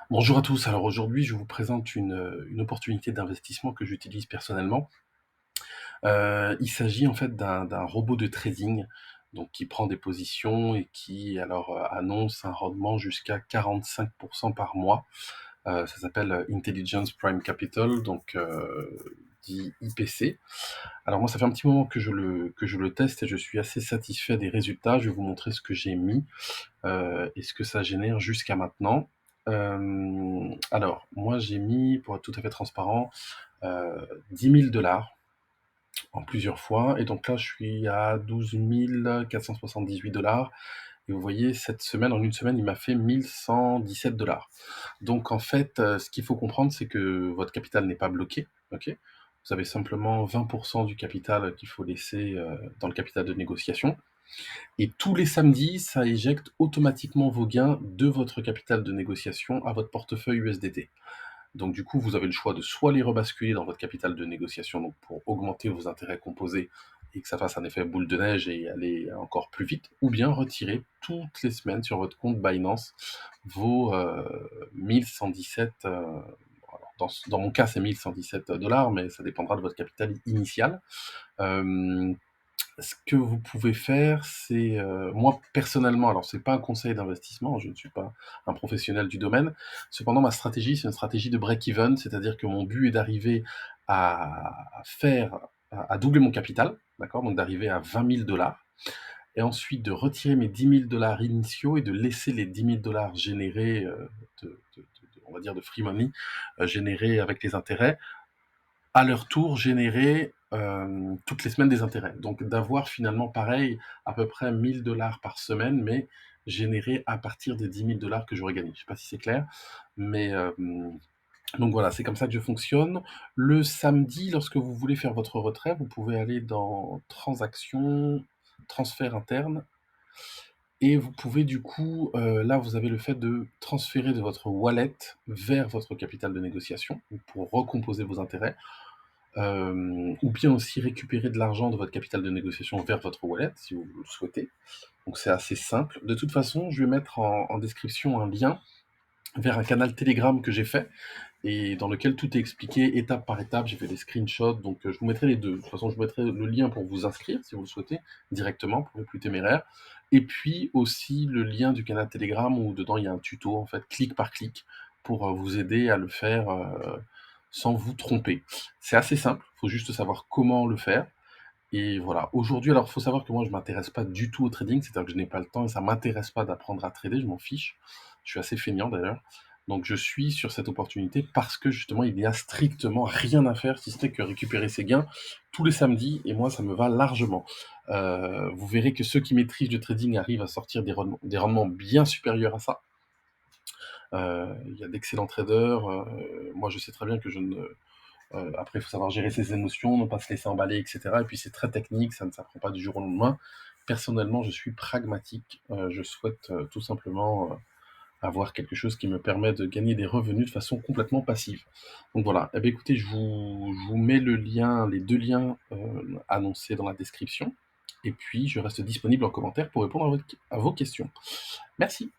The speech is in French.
Bonjour à tous. Alors aujourd'hui, je vous présente une opportunité d'investissement que j'utilise personnellement. Il s'agit en fait d'un robot de trading, donc qui prend des positions et qui annonce un rendement jusqu'à 45 par mois. Ça s'appelle, Intelligence Prime Capital, donc dit IPC. Alors moi, ça fait un petit moment que je le teste et je suis assez satisfait des résultats. Je vais vous montrer ce que j'ai mis, et ce que ça génère jusqu'à maintenant. Alors, moi j'ai mis, pour être tout à fait transparent, 10 000 en plusieurs fois, et donc là je suis à 12 478 $. Et vous voyez, cette semaine, en une semaine, il m'a fait 1117 $. Donc en fait, ce qu'il faut comprendre, c'est que votre capital n'est pas bloqué, ok. Vous avez simplement 20% du capital qu'il faut laisser dans le capital de négociation. Et tous les samedis, ça éjecte automatiquement vos gains de votre capital de négociation à votre portefeuille USDT. Donc du coup, vous avez le choix de soit les rebasculer dans votre capital de négociation, donc pour augmenter vos intérêts composés et que ça fasse un effet boule de neige et aller encore plus vite, ou bien retirer toutes les semaines sur votre compte Binance vos 1117, dans mon cas c'est 1117 $, mais ça dépendra de votre capital initial. Euh, Ce que vous pouvez faire, c'est, moi personnellement, alors c'est pas un conseil d'investissement, je ne suis pas un professionnel du domaine. Cependant, ma stratégie, c'est une stratégie de break-even, c'est-à-dire que mon but est d'arriver à doubler mon capital, d'accord? Donc d'arriver à 20 000 $, et ensuite de retirer mes 10 000 $ initiaux et de laisser les 10 000 $ générés, on va dire de free money, générés avec les intérêts, à leur tour générer toutes les semaines des intérêts. Donc d'avoir finalement pareil à peu près 1 000 $ par semaine, mais générés à partir des 10 000 $ que j'aurais gagnés. Je ne sais pas si c'est clair, mais donc voilà, c'est comme ça que je fonctionne. Le samedi, lorsque vous voulez faire votre retrait, vous pouvez aller dans transactions, transfert interne, et vous pouvez du coup, là vous avez le fait de transférer de votre wallet vers votre capital de négociation pour recomposer vos intérêts. Ou bien aussi récupérer de l'argent de votre capital de négociation vers votre wallet, si vous le souhaitez. Donc c'est assez simple. De toute façon, je vais mettre en description un lien vers un canal Telegram que j'ai fait et dans lequel tout est expliqué étape par étape. J'ai fait des screenshots, donc je vous mettrai les deux. De toute façon, je vous mettrai le lien pour vous inscrire, si vous le souhaitez, directement, pour les plus téméraires. Et puis aussi le lien du canal Telegram où dedans il y a un tuto, en fait, clic par clic, pour vous aider à le faire sans vous tromper. C'est assez simple, il faut juste savoir comment le faire. Et voilà, aujourd'hui, alors il faut savoir que moi je m'intéresse pas du tout au trading, c'est-à-dire que je n'ai pas le temps et ça m'intéresse pas d'apprendre à trader, je m'en fiche. Je suis assez feignant d'ailleurs. Donc je suis sur cette opportunité parce que justement il n'y a strictement rien à faire si ce n'est que récupérer ses gains tous les samedis et moi ça me va largement. Vous verrez que ceux qui maîtrisent le trading arrivent à sortir des rendements bien supérieurs à ça. Il y a d'excellents traders. Moi je sais très bien que je ne après, il faut savoir gérer ses émotions, ne pas se laisser emballer, etc. Et puis, c'est très technique, ça ne s'apprend pas du jour au lendemain. Personnellement, je suis pragmatique. Je souhaite tout simplement avoir quelque chose qui me permet de gagner des revenus de façon complètement passive. Donc voilà. Eh bien, écoutez, je vous mets le lien, les deux liens annoncés dans la description. Et puis, je reste disponible en commentaire pour répondre à vos questions. Merci.